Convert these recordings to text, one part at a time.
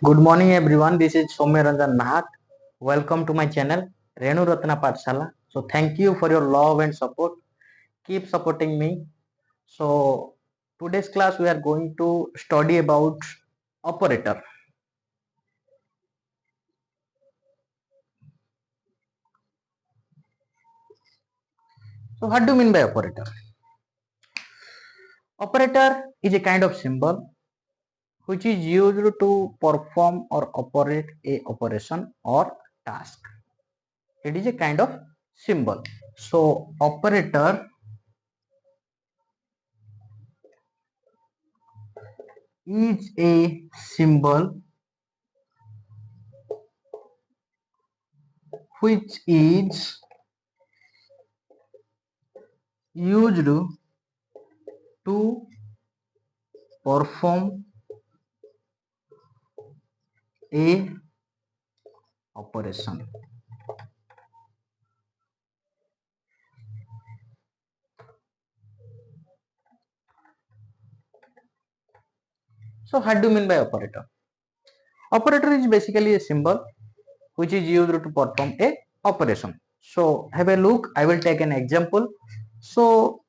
Good morning everyone. This is Soumya Ranjan Nahat. Welcome to my channel Renu Ratna Pathshala. So thank you for your love and support. Keep supporting me. So today's class we are going to study about operator. So what do you mean by operator? Operator is a kind of symbol which is used to perform or operate a operation or task. It is a kind of symbol. So operator is a symbol which is used to perform a operation. So what do you mean by operator? Operator is basically a symbol which is used to perform a operation. So have a look. I will take an example. So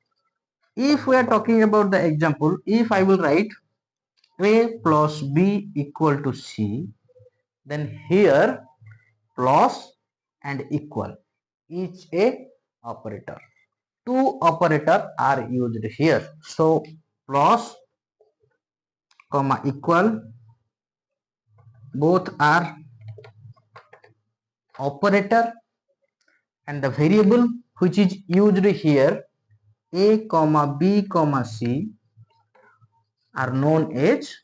if we are talking about the example, if I will write A plus B equal to C, then here plus and equal is a operator. Two operators are used here. So plus comma equal, both are operator, and the variable which is used here a comma b comma c are known as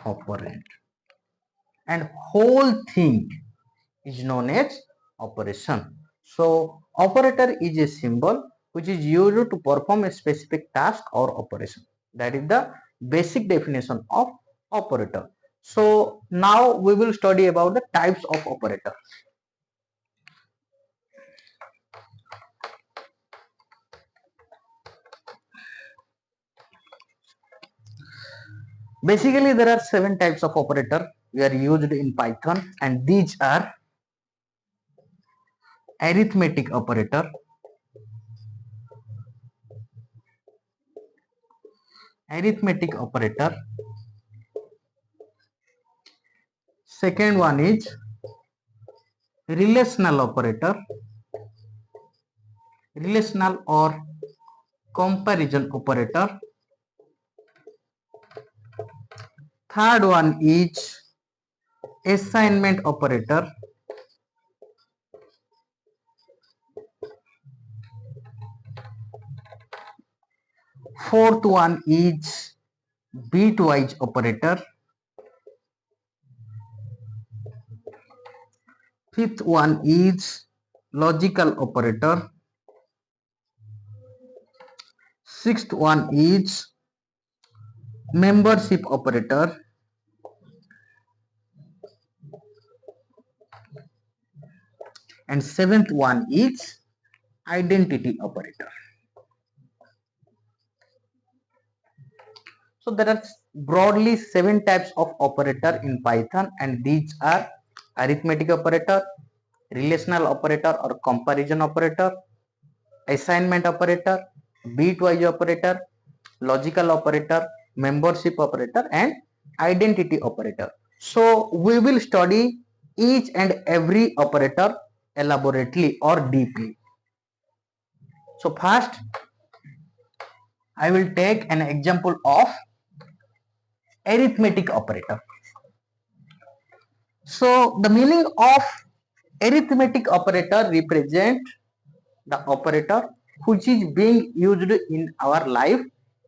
operand, and whole thing is known as operation. So operator is a symbol which is used to perform a specific task or operation. That is the basic definition of operator. So now we will study about the types of operator. Basically there are 7 types of operator we are used in Python, and these are arithmetic operator, second one is relational operator, relational or comparison operator, third one is assignment operator, fourth one is bitwise operator, fifth one is logical operator, sixth one is membership operator, and seventh one is identity operator. So there are broadly 7 types of operator in Python, and these are arithmetic operator, relational operator or comparison operator, assignment operator, bitwise operator, logical operator, membership operator, and identity operator. So we will study each and every operator elaborately or deeply. So first I will take an example of arithmetic operator. So the meaning of arithmetic operator represent the operator which is being used in our life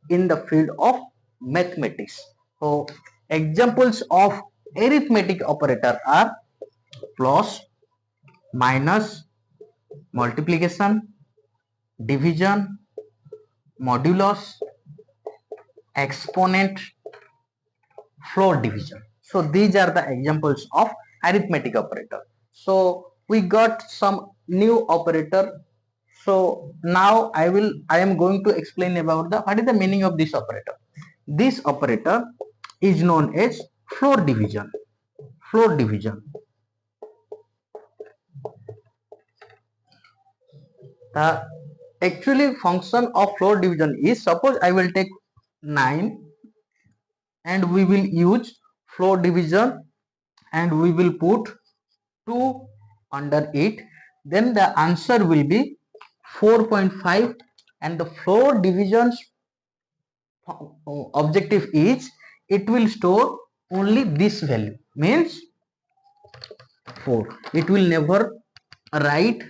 in the field of mathematics. So examples of arithmetic operator are plus, minus, multiplication, division, modulus, exponent, floor division. So these are the examples of arithmetic operator. So we got some new operator. So now I am going to explain about the what is the meaning of this operator. This operator is known as floor division. Floor division. The actually function of floor division is, suppose I will take 9 and we will use floor division and we will put 2 under it, then the answer will be 4.5, and the floor division's objective is it will store only this value, means 4. It will never write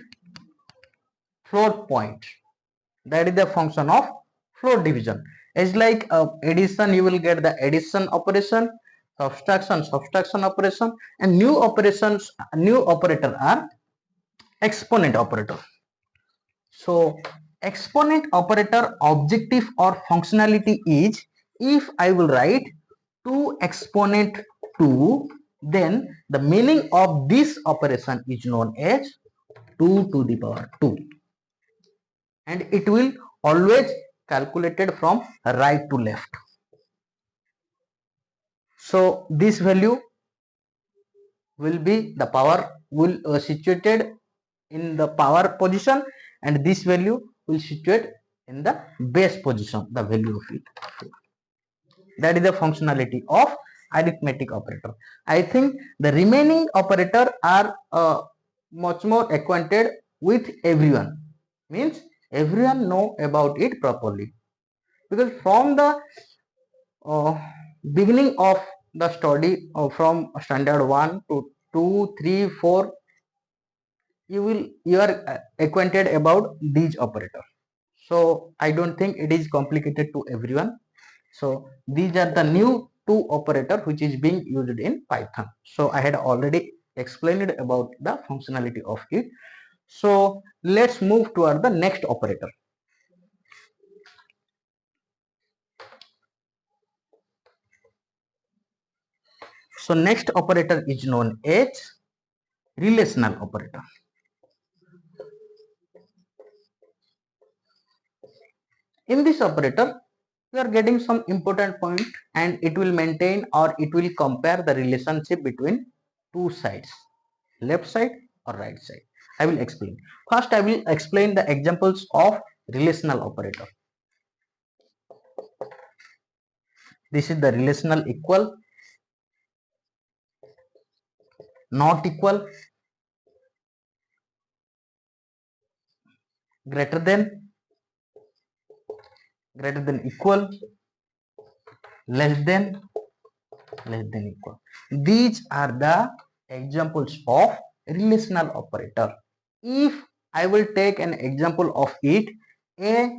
floor point. That is the function of floor division. It's like addition, you will get the addition operation, subtraction operation, and new operations, new operator are exponent operator. So exponent operator objective or functionality is, if I will write 2 exponent 2, then the meaning of this operation is known as 2 to the power 2, and it will always calculated from right to left. So this value will be the power will situated in the power position, and this value will situate in the base position, the value of it. That is the functionality of arithmetic operator. I think the remaining operator are much more acquainted with everyone, means everyone know about it properly, because from the beginning of the study from standard 1 to 2, 3, 4, you are acquainted about these operator. So I don't think it is complicated to everyone. So these are the new 2 operator which is being used in Python. So I had already explained about the functionality of it. So let's move toward the next operator. So next operator is known as relational operator. In this operator, we are getting some important point, and it will maintain or it will compare the relationship between two sides, left side or right side. I will explain. First, I will explain the examples of relational operator. This is the relational equal, not equal, greater than equal, less than equal. These are the examples of relational operator. If I will take an example of it, A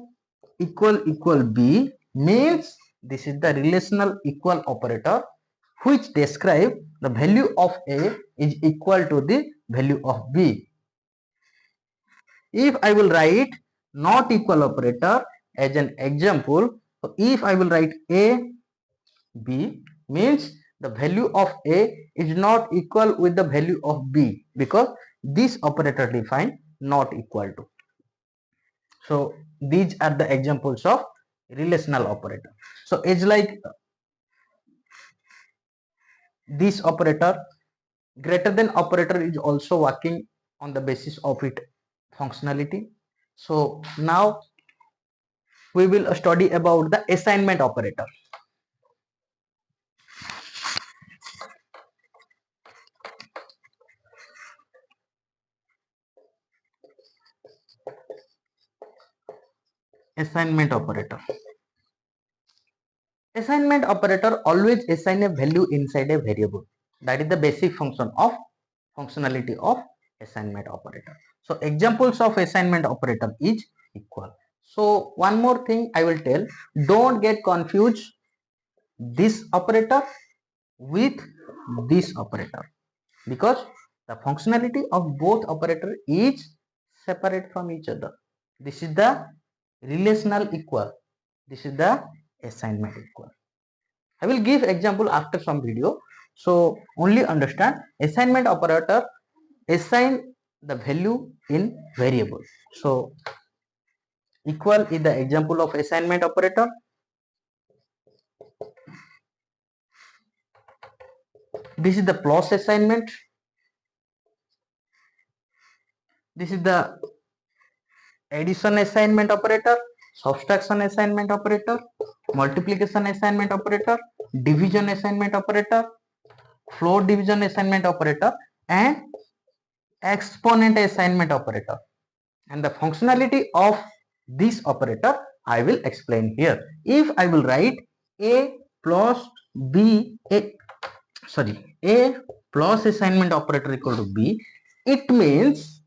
equal B means this is the relational equal operator which describe the value of A is equal to the value of B. If I will write not equal operator as an example, so if I will write A B means the value of A is not equal with the value of B, because this operator define not equal to. So these are the examples of relational operator. So it's like this operator, greater than operator is also working on the basis of its functionality. So now we will study about the assignment operator. Assignment operator. Assignment operator always assign a value inside a variable. That is the basic functionality of assignment operator. So examples of assignment operator is equal. So one more thing I will tell, don't get confused this operator with this operator, because the functionality of both operator is separate from each other. This is the relational equal, this is the assignment equal. I will give example after some video. So only understand, assignment operator assign the value in variable. So equal is the example of assignment operator. This is the plus assignment. This is the addition assignment operator, subtraction assignment operator, multiplication assignment operator, division assignment operator, floor division assignment operator, and exponent assignment operator. And the functionality of this operator I will explain here. If I will write a plus b, a plus assignment operator equal to b, it means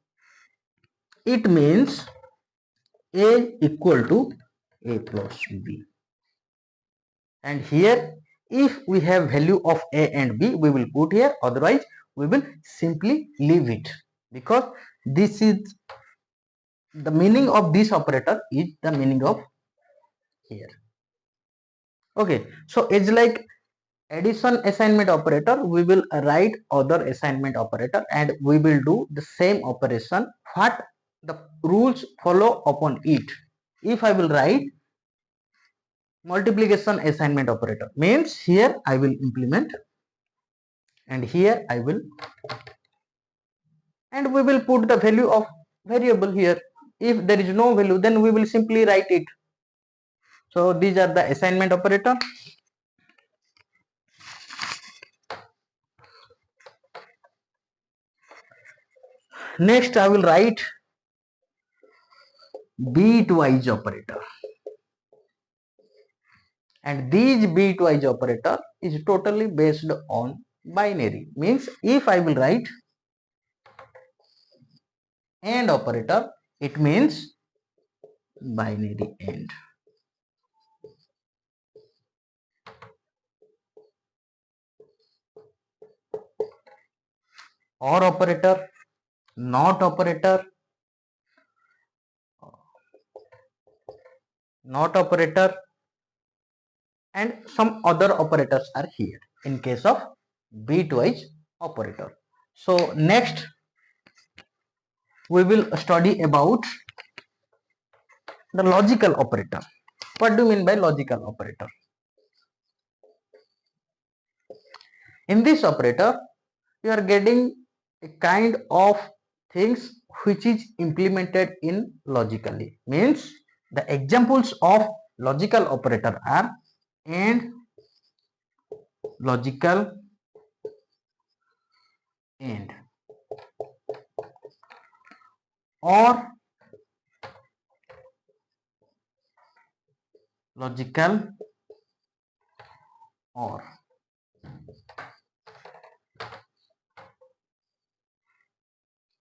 a equal to a plus b. And here if we have value of a and b, we will put here, otherwise we will simply leave it, because this is the meaning of this operator is the meaning of here. Okay, so it's like addition assignment operator, we will write other assignment operator and we will do the same operation what the rules follow upon it. If I will write multiplication assignment operator, means here I will implement and here I will, and we will put the value of variable here. If there is no value, then we will simply write it. So these are the assignment operator. Next I will write bitwise operator, and these bitwise operator is totally based on binary. Means if I will write AND operator, it means binary AND. OR operator, NOT operator, NOT operator, and some other operators are here in case of bitwise operator. So next we will study about the logical operator. What do you mean by logical operator? In this operator, you are getting a kind of things which is implemented in logically. Means the examples of logical operator are AND, logical AND, OR, logical OR.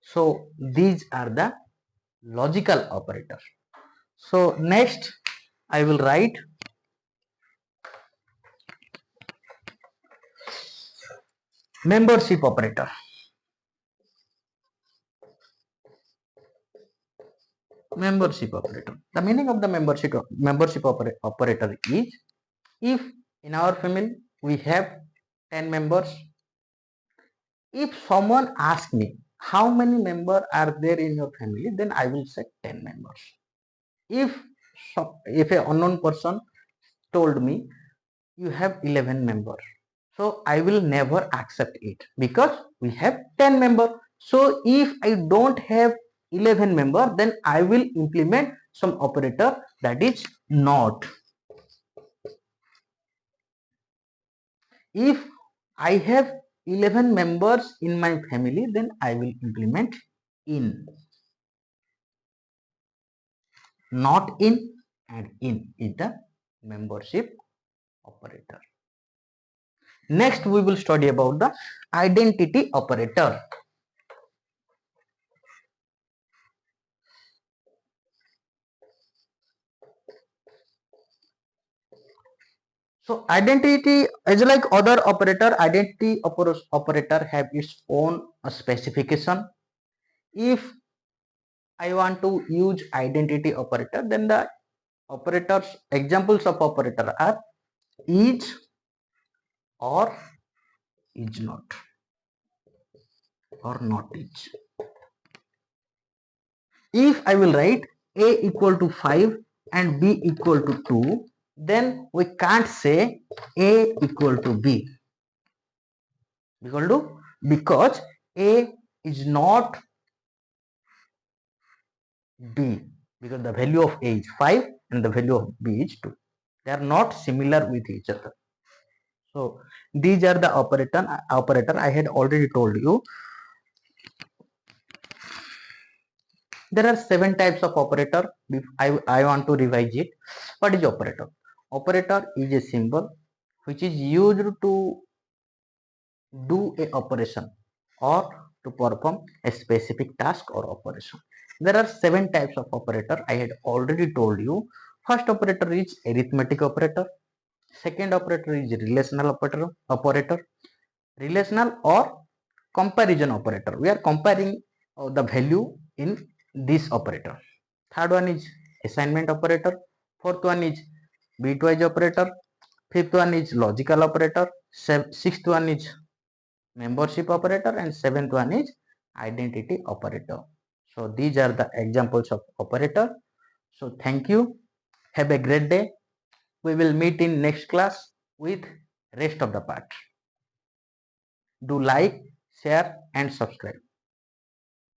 So these are the logical operators. So next I will write membership operator. Membership operator. The meaning of the membership operator is, if in our family we have 10 members, if someone asks me how many members are there in your family, then I will say 10 members. If a unknown person told me you have 11 members, so I will never accept it, because we have 10 members. So if I don't have 11 members, then I will implement some operator, that is not. If I have 11 members in my family, then I will implement in. Not in and in is the membership operator. Next we will study about the identity operator. So identity is like other operator. Identity operator have its own specification. If I want to use identity operator, then the operators, examples of operator are is or is not, or not is. If I will write a equal to 5 and b equal to 2, then we can't say a equal to b. equal to, because A is not B, because the value of A is 5 and the value of B is 2. They are not similar with each other. So these are the operator I had already told you. There are 7 types of operator. I want to revise it. What is operator? Operator is a symbol which is used to do a operation or to perform a specific task or operation. There are 7 types of operator. I had already told you. First operator is arithmetic operator. Second operator is relational operator. Relational or comparison operator. We are comparing the value in this operator. Third one is assignment operator. Fourth one is bitwise operator. Fifth one is logical operator. Sixth one is membership operator, and seventh one is identity operator. So these are the examples of operator. So thank you. Have a great day. We will meet in next class with rest of the part. Do like, share and subscribe.